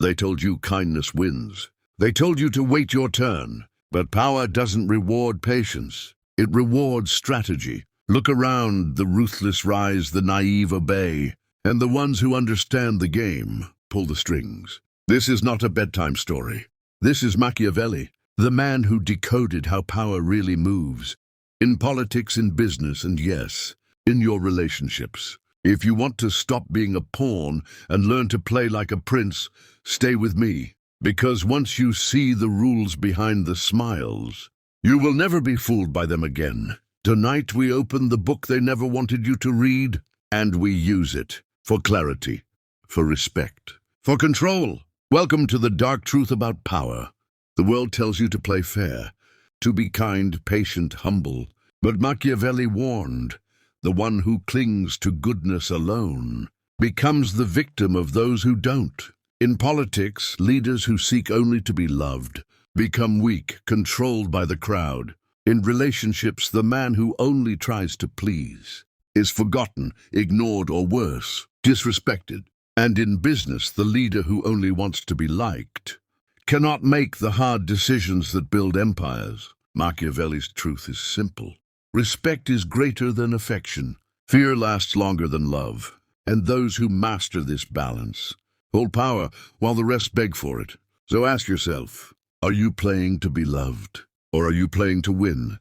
They told you kindness wins. They told you to wait your turn. But power doesn't reward patience. It rewards strategy. Look around, the ruthless rise, the naive obey, and the ones who understand the game pull the strings. This is not a bedtime story. This is Machiavelli, the man who decoded how power really moves. In politics, in business, and yes, in your relationships. If you want to stop being a pawn and learn to play like a prince, stay with me. Because once you see the rules behind the smiles, you will never be fooled by them again. Tonight we open the book they never wanted you to read, and we use it for clarity, for respect, for control. Welcome to the dark truth about power. The world tells you to play fair, to be kind, patient, humble. But Machiavelli warned, the one who clings to goodness alone becomes the victim of those who don't. In politics, leaders who seek only to be loved become weak, controlled by the crowd. In relationships, the man who only tries to please is forgotten, ignored, or worse, disrespected. And in business, the leader who only wants to be liked cannot make the hard decisions that build empires. Machiavelli's truth is simple. Respect is greater than affection. Fear lasts longer than love. And those who master this balance hold power while the rest beg for it. So ask yourself, are you playing to be loved, or are you playing to win?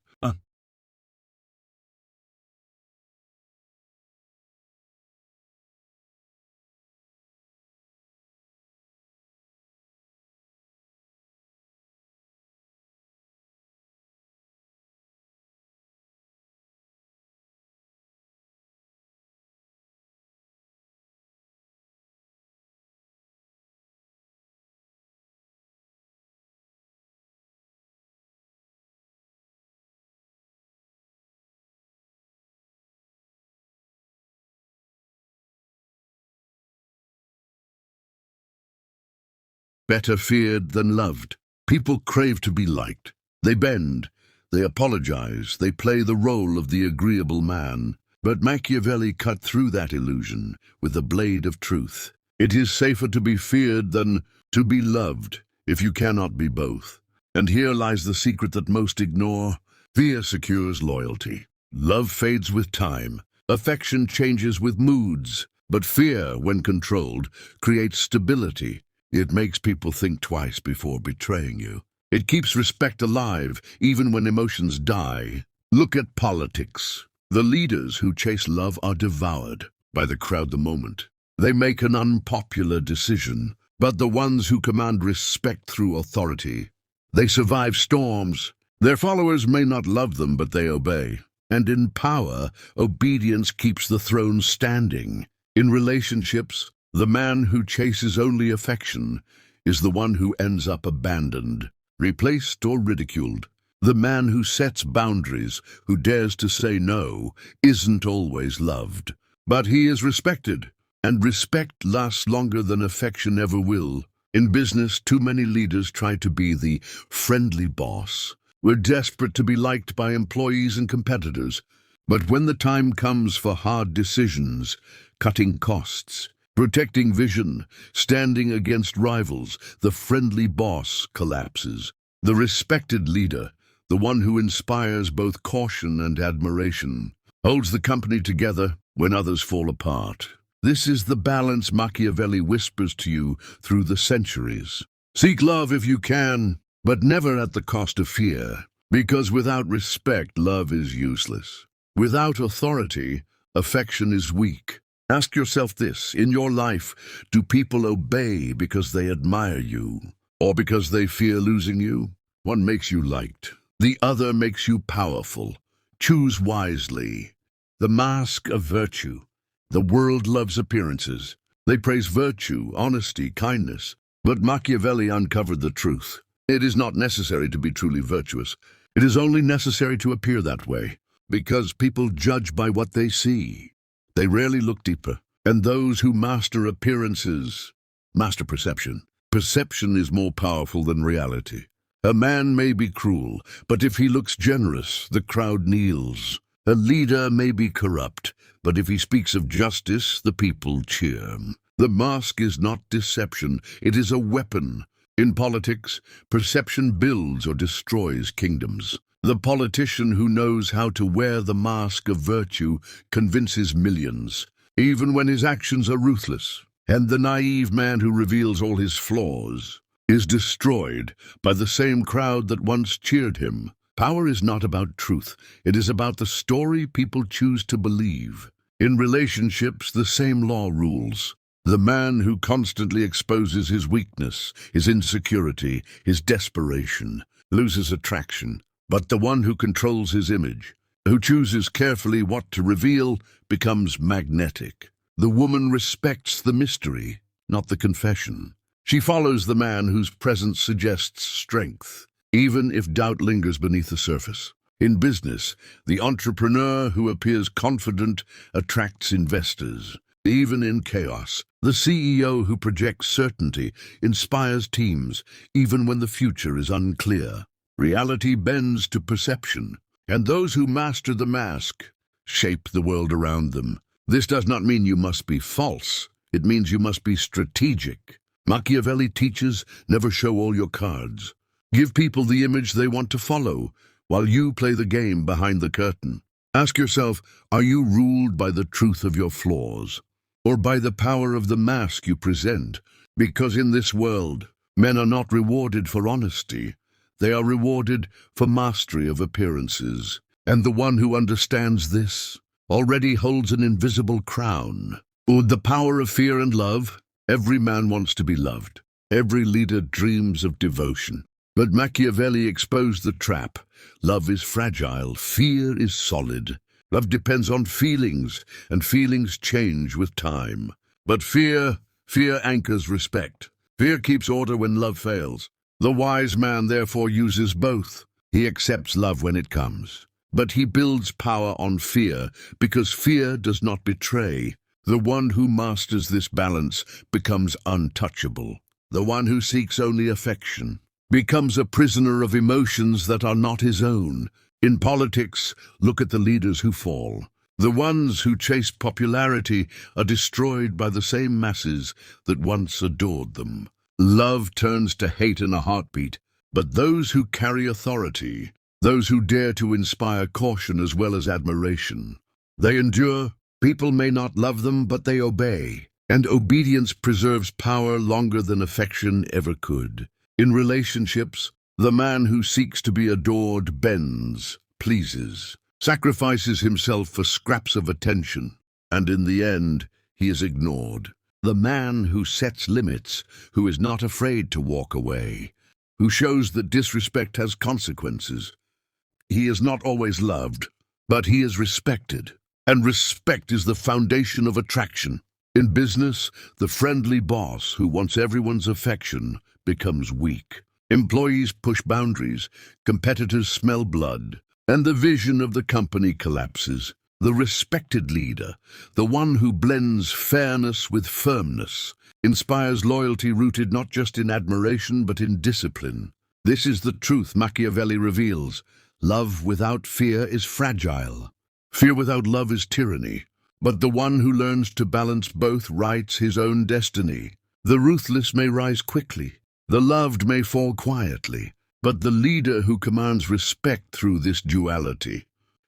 Better feared than loved. People crave to be liked. They bend, they apologize, they play the role of the agreeable man. But Machiavelli cut through that illusion with a blade of truth. It is safer to be feared than to be loved, if you cannot be both. And here lies the secret that most ignore. Fear secures loyalty. Love fades with time. Affection changes with moods. But fear, when controlled, creates stability. It makes people think twice before betraying you. It keeps respect alive, even when emotions die. Look at politics. The leaders who chase love are devoured by the crowd the moment. They make an unpopular decision, but the ones who command respect through authority, they survive storms. Their followers may not love them, but they obey. And in power, obedience keeps the throne standing. In relationships, the man who chases only affection is the one who ends up abandoned, replaced, or ridiculed. The man who sets boundaries, who dares to say no, isn't always loved. But he is respected, and respect lasts longer than affection ever will. In business, too many leaders try to be the friendly boss. We're desperate to be liked by employees and competitors. But when the time comes for hard decisions, cutting costs, protecting vision, standing against rivals, the friendly boss collapses. The respected leader, the one who inspires both caution and admiration, holds the company together when others fall apart. This is the balance Machiavelli whispers to you through the centuries. Seek love if you can, but never at the cost of fear, because without respect, love is useless. Without authority, affection is weak. Ask yourself this, in your life, do people obey because they admire you, or because they fear losing you? One makes you liked, the other makes you powerful. Choose wisely. The mask of virtue. The world loves appearances. They praise virtue, honesty, kindness. But Machiavelli uncovered the truth. It is not necessary to be truly virtuous. It is only necessary to appear that way, because people judge by what they see. They rarely look deeper, and those who master appearances master perception. Perception is more powerful than reality. A man may be cruel, but if he looks generous, the crowd kneels. A leader may be corrupt, but if he speaks of justice, the people cheer. The mask is not deception, it is a weapon. In politics, perception builds or destroys kingdoms. The politician who knows how to wear the mask of virtue convinces millions, even when his actions are ruthless. And the naive man who reveals all his flaws is destroyed by the same crowd that once cheered him. Power is not about truth, it is about the story people choose to believe. In relationships, the same law rules. The man who constantly exposes his weakness, his insecurity, his desperation, loses attraction. But the one who controls his image, who chooses carefully what to reveal, becomes magnetic. The woman respects the mystery, not the confession. She follows the man whose presence suggests strength, even if doubt lingers beneath the surface. In business, the entrepreneur who appears confident attracts investors. Even in chaos, the CEO who projects certainty inspires teams, even when the future is unclear. Reality bends to perception, and those who master the mask shape the world around them. This does not mean you must be false. It means you must be strategic. Machiavelli teaches, never show all your cards. Give people the image they want to follow, while you play the game behind the curtain. Ask yourself, are you ruled by the truth of your flaws, or by the power of the mask you present? Because in this world, men are not rewarded for honesty. They are rewarded for mastery of appearances. And the one who understands this already holds an invisible crown. With the power of fear and love, every man wants to be loved. Every leader dreams of devotion. But Machiavelli exposed the trap. Love is fragile, fear is solid. Love depends on feelings, and feelings change with time. But fear anchors respect. Fear keeps order when love fails. The wise man therefore uses both. He accepts love when it comes, but he builds power on fear, because fear does not betray. The one who masters this balance becomes untouchable. The one who seeks only affection becomes a prisoner of emotions that are not his own. In politics, look at the leaders who fall. The ones who chase popularity are destroyed by the same masses that once adored them. Love turns to hate in a heartbeat, but those who carry authority, those who dare to inspire caution as well as admiration, they endure. People may not love them, but they obey, and obedience preserves power longer than affection ever could. In relationships, the man who seeks to be adored bends, pleases, sacrifices himself for scraps of attention, and in the end, he is ignored. The man who sets limits, who is not afraid to walk away, who shows that disrespect has consequences. He is not always loved, but he is respected, and respect is the foundation of attraction. In business, the friendly boss who wants everyone's affection becomes weak. Employees push boundaries, competitors smell blood, and the vision of the company collapses. The respected leader, the one who blends fairness with firmness, inspires loyalty rooted not just in admiration but in discipline. This is the truth Machiavelli reveals. Love without fear is fragile. Fear without love is tyranny. But the one who learns to balance both writes his own destiny. The ruthless may rise quickly, the loved may fall quietly, but the leader who commands respect through this duality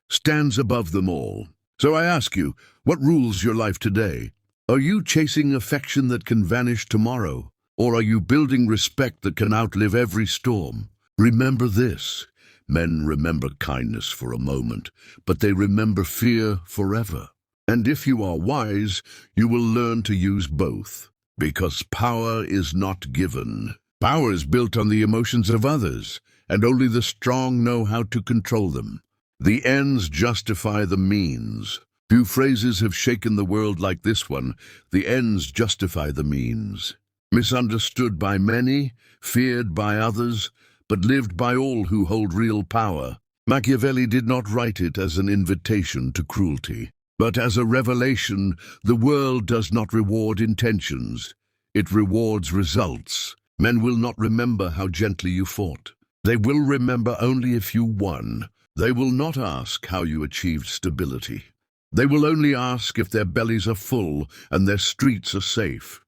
stands above them all. So I ask you, what rules your life today? Are you chasing affection that can vanish tomorrow, or are you building respect that can outlive every storm? Remember this: men remember kindness for a moment, but they remember fear forever. And if you are wise, you will learn to use both, because power is not given. Power is built on the emotions of others, and only the strong know how to control them. The ends justify the means. Few phrases have shaken the world like this one. The ends justify the means. Misunderstood by many, feared by others, but lived by all who hold real power. Machiavelli did not write it as an invitation to cruelty, but as a revelation. The world does not reward intentions. It rewards results. Men will not remember how gently you fought. They will remember only if you won. They will not ask how you achieved stability. They will only ask if their bellies are full and their streets are safe.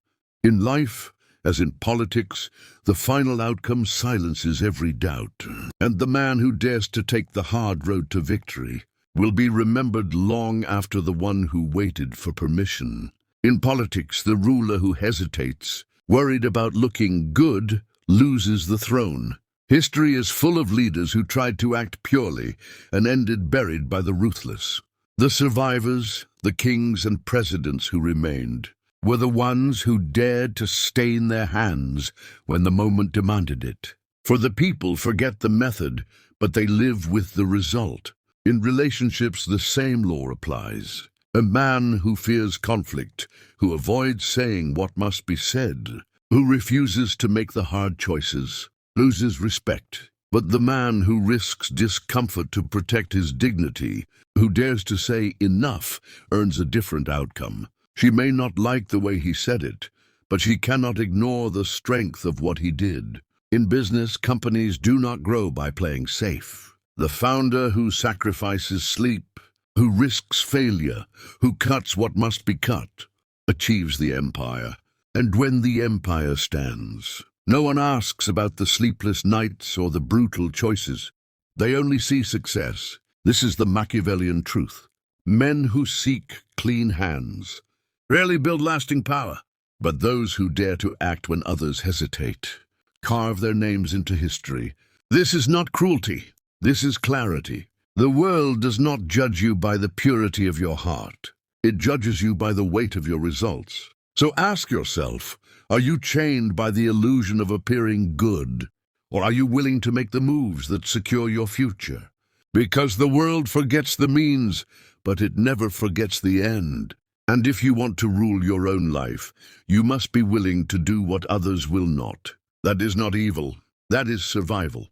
In life, as in politics, the final outcome silences every doubt, and the man who dares to take the hard road to victory will be remembered long after the one who waited for permission. In politics, the ruler who hesitates, worried about looking good, loses the throne. History is full of leaders who tried to act purely and ended buried by the ruthless. The survivors, the kings and presidents who remained, were the ones who dared to stain their hands when the moment demanded it. For the people forget the method, but they live with the result. In relationships, the same law applies. A man who fears conflict, who avoids saying what must be said, who refuses to make the hard choices, loses respect. But the man who risks discomfort to protect his dignity, who dares to say enough, earns a different outcome. She may not like the way he said it, but she cannot ignore the strength of what he did. In business, companies do not grow by playing safe. The founder who sacrifices sleep, who risks failure, who cuts what must be cut, achieves the empire. And when the empire stands, no one asks about the sleepless nights or the brutal choices. They only see success. This is the Machiavellian truth. Men who seek clean hands rarely build lasting power, but those who dare to act when others hesitate carve their names into history. This is not cruelty. This is clarity. The world does not judge you by the purity of your heart. It judges you by the weight of your results. So ask yourself, are you chained by the illusion of appearing good, or are you willing to make the moves that secure your future? Because the world forgets the means, but it never forgets the end. And if you want to rule your own life, you must be willing to do what others will not. That is not evil. That is survival.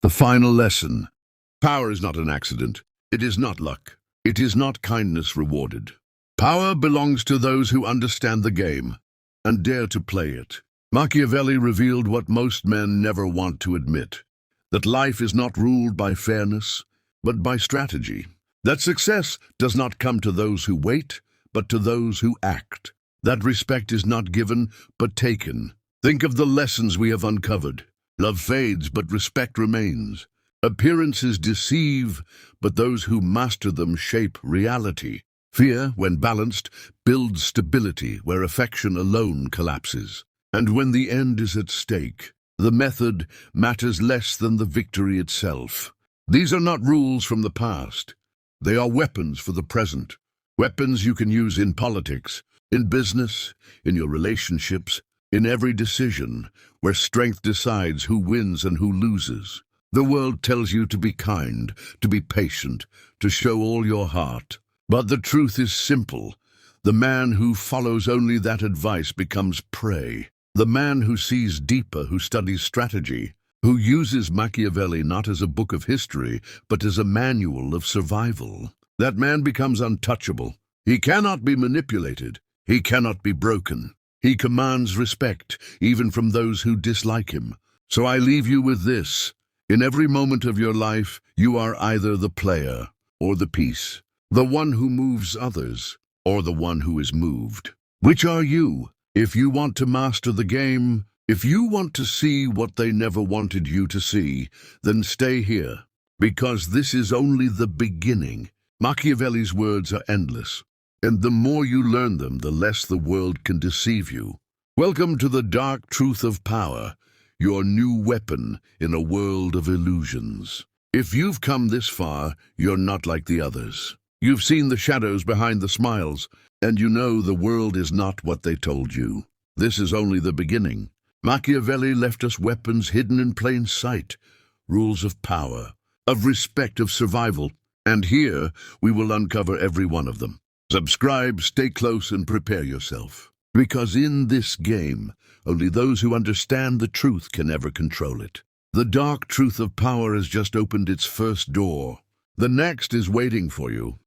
The final lesson. Power is not an accident. It is not luck. It is not kindness rewarded. Power belongs to those who understand the game and dare to play it. Machiavelli revealed what most men never want to admit, that life is not ruled by fairness, but by strategy. That success does not come to those who wait, but to those who act. That respect is not given, but taken. Think of the lessons we have uncovered. Love fades, but respect remains. Appearances deceive, but those who master them shape reality. Fear, when balanced, builds stability where affection alone collapses. And when the end is at stake, the method matters less than the victory itself. These are not rules from the past. They are weapons for the present. Weapons you can use in politics, in business, in your relationships, in every decision, where strength decides who wins and who loses. The world tells you to be kind, to be patient, to show all your heart. But the truth is simple. The man who follows only that advice becomes prey. The man who sees deeper, who studies strategy, who uses Machiavelli not as a book of history, but as a manual of survival. That man becomes untouchable. He cannot be manipulated. He cannot be broken. He commands respect, even from those who dislike him. So I leave you with this. In every moment of your life, you are either the player or the piece, the one who moves others or the one who is moved. Which are you? If you want to master the game, if you want to see what they never wanted you to see, then stay here, because this is only the beginning. Machiavelli's words are endless, and the more you learn them, the less the world can deceive you. Welcome to the dark truth of power, your new weapon in a world of illusions. If you've come this far, you're not like the others. You've seen the shadows behind the smiles, and you know the world is not what they told you. This is only the beginning. Machiavelli left us weapons hidden in plain sight, rules of power, of respect, of survival, and here we will uncover every one of them. Subscribe, stay close, and prepare yourself. Because in this game, only those who understand the truth can ever control it. The dark truth of power has just opened its first door. The next is waiting for you.